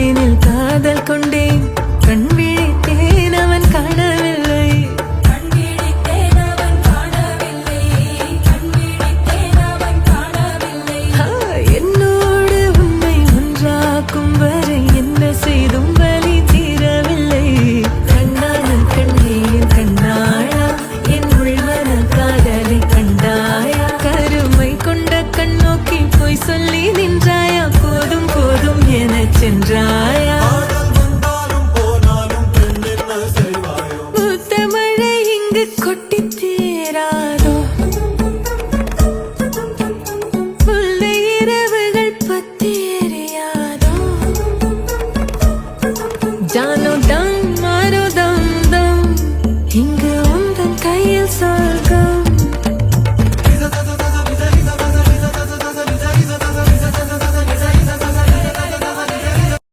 ஸ்கிரீனில் காதல் கொண்டேன், கண் விழித்தேன் அவன் காணவில்லை. என்னோடு உன்னை ஒன்றாக்கும் வரை என்ன செய்தும் வலி தீரவில்லை. கண்ணான கண்ணே கண்ணாளா, என் உள்மன காதலை கண்டாயா? கருமை கொண்ட கண்ணோக்கி போய் சொல்லி நின்றாயா? போதும் போதும் எனச் சென்றாயா?